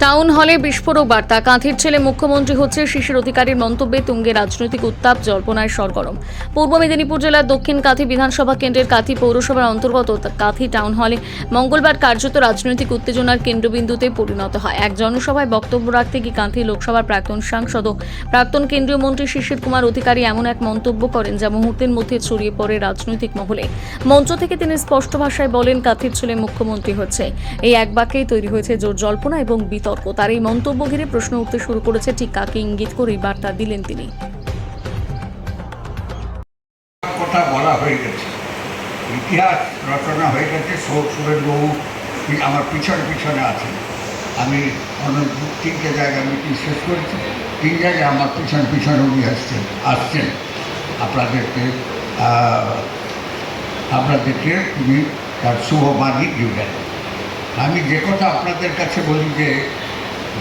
Town হলে বিস্ফোরক বার্তা, কাঁথির ছেলে মুখ্যমন্ত্রী হচ্ছে শিশির অধিকারীর মন্তব্যে তুঙ্গে রাজনৈতিক উত্তাপ, জল্পনায় সরগরম। পূর্ব মেদিনীপুর জেলার দক্ষিণ কাঁথি বিধানসভা কেন্দ্রের কাঁথি পৌরসভার অন্তর্গত কাঁথি টাউন হলে মঙ্গলবার কার্যত রাজনৈতিক উত্তেজনার কেন্দ্রবিন্দুতে পরিণত হয়। এক জনসভায় বক্তব্য রাখতে গিয়ে কাঁথি লোকসভার প্রাক্তন সাংসদ ও প্রাক্তন কেন্দ্রীয় মন্ত্রী শিশির কুমার অধিকারী এমন এক মন্তব্য করেন যা মুহূর্তের মধ্যে ছড়িয়ে পড়ে রাজনৈতিক মহলে। মঞ্চ থেকে তিনি স্পষ্ট ভাষায় বলেন, কাঁথির ছেলে মুখ্যমন্ত্রী হচ্ছে। এই এক বাক্যেই তৈরি হয়েছে জোর জল্পনা এবং বিতর্ক। তার এই মন্তব্য ঘিরে প্রশ্ন উঠতে শুরু করেছে, ঠিক কাকে ইঙ্গিত করেই বার্তা দিলেন তিনি। কথা বলা হয়ে গেছে, ইতিহাস রচনা হয়ে গেছে। সুরেশবাবু আমার পিছনে আছেন। আমি অন্য 3টে জায়গায় মিটিং শেষ করেছি, 3 জায়গায় আমার পিছনে উনি আসছেন আপনাদেরকে তিনি তার শুভবাণী দিবেন। আমি যে কথা আপনাদের কাছে বলি যে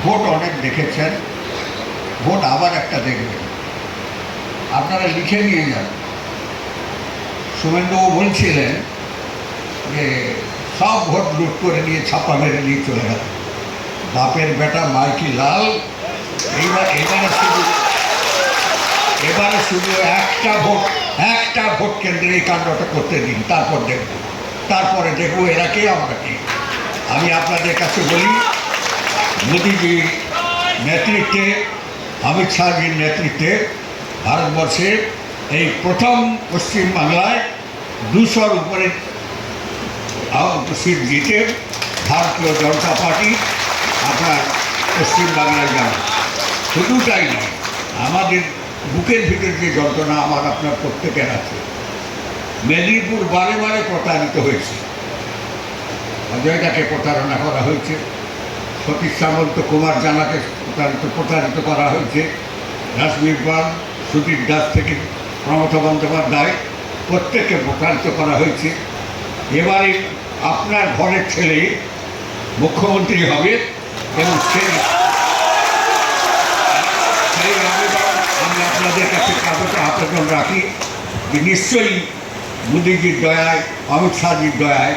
ভোট অনেক দেখেছেন, ভোট আবার একটা দেখবেন, আপনারা লিখে নিয়ে যান। সোমেনবাবু বলছিলেন যে সব ভোট লুট করে নিয়ে ছাপা মেরে নিয়ে চলে গেল, বাপের বেটা মাইকি লাল। এবারে শুধু একটা ভোট কেন্দ্রে এই কাণ্ডটা করতে দিন, তারপরে দেখবো এরা কে আমরা কে। আমি আপনাদের কাছে বলি, মোদীজির নেতৃত্বে, অমিত শাহজির নেতৃত্বে ভারতবর্ষের এই প্রথম পশ্চিমবাংলায় 200-র উপরে সিট জিতে ভারতীয় জনতা পার্টি আপনার পশ্চিমবাংলায় যাবে। শুধু তাই নয়, আমাদের বুকের ভিতরে যে যন্ত্রণা আমার আপনার প্রত্যেকের আছে। মেদিনীপুর বারে প্রতারিত হয়েছে, অজয়টাকে প্রতারণা করা হয়েছে, সতীশ সামন্ত, কুমার জানাকে প্রতারিত করা হয়েছে, রাজবীর পাল, সুধীর দাস থেকে প্রমথ বন্দ্যোপাধ্যায়, প্রত্যেককে প্রতারিত করা হয়েছে। এবারে আপনার ঘরের ছেলে মুখ্যমন্ত্রী হবে এবং সেই আমি আপনাদের কাছে কাগজে আবেদন রাখি যে নিশ্চয়ই মোদীজির দয়ায়, অমিত শাহজির দয়ায়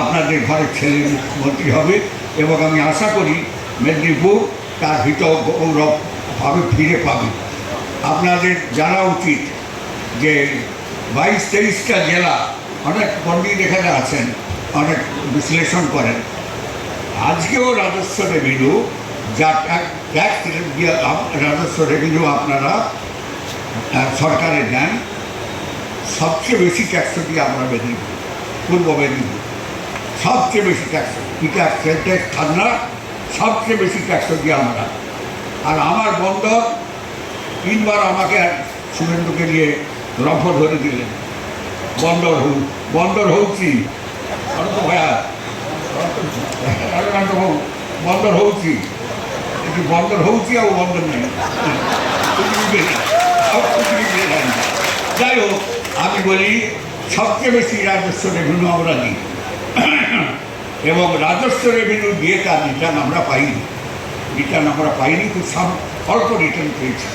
আপনাদের ঘরের ছেলে মুখ্যমন্ত্রী হবে এবং আমি আশা করি মেদিনীপুর তার ভিতর গৌরবভাবে ফিরে পাবে। আপনাদের জানা উচিত যে 22-23টা জেলা, অনেক পণ্ডিত এখানে আছেন, অনেক বিশ্লেষণ করেন। আজকেও রাজস্ব রেভিনিউ যা ট্যাক্স রাজস্ব রেভিনিউ আপনারা সরকারে দেন, সবচেয়ে বেশি ট্যাক্স দিয়ে আমরা মেদিনীপুর, পূর্ব মেদিনীপুর সবচেয়ে বেশি ট্যাক্স, ট্যাক্স খাজনা সবচেয়ে বেশি ট্যাক্স দিয়ে আমরা। আর আমার বন্দর 3বার আমাকে সুরেন্দ্রকে নিয়ে রফ ধরে দিলেন, বন্দর হচ্ছি ভাইয়া, বন্দর হচ্ছি, একটু বন্দর হচ্ছি আর বন্দর নেই। যাই হোক, আমি বলি সবচেয়ে বেশি রাজস্ব রেভিনিউ আমরা দিই এবং রাজস্ব রেভিনিউ দিয়ে তার রিটার্ন আমরা পাইনি, খুব অল্প রিটার্ন পেয়েছি।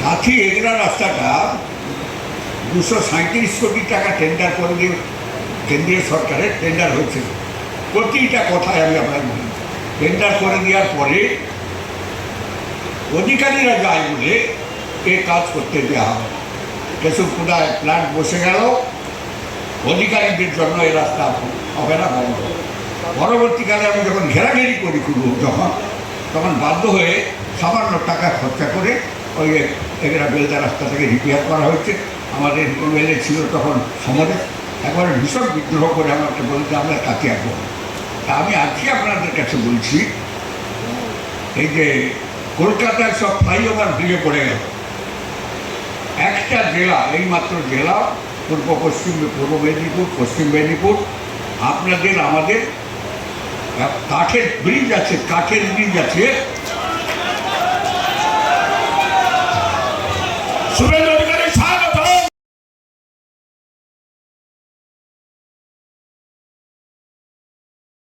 কাঁথি এগরা রাস্তাটা 237 কোটি টাকা টেন্ডার করে দিয়ে কেন্দ্রীয় সরকারের টেন্ডার হয়েছিল। প্রতিটা কথায় আমি আপনার বলি, টেন্ডার করে দেওয়ার পরে অধিকারীরা যায় বলে এ কাজ করতে দেওয়া হবে। কেশবপুরায় প্ল্যান্ট বসে গেল, অধিকারীদের জন্য এই রাস্তা হবে না, বন্ধ। পরবর্তীকালে আমি যখন ঘেরাঘেরি করি তখন বাধ্য হয়ে সামান্য টাকা খরচা করে ওই এগরা বেলদা রাস্তা থেকে রিপেয়ার করা হয়েছে। আমাদের এমএলএ ছিল তখন সমরে, একবারে ভীষণ বিদ্রোহ করে আমাকে বলতে আমরা কাকে আঁকবো। তা আমি আজকে আপনাদের কাছে বলছি, এই যে কলকাতায় সব ফ্লাইওভার ভেঙে পড়ে গেল, একটা জেলা, এইমাত্র জেলা পূর্ব মেদিনীপুর, পশ্চিম মেদিনীপুর, আমাদের কাঠের ব্রিজ আছে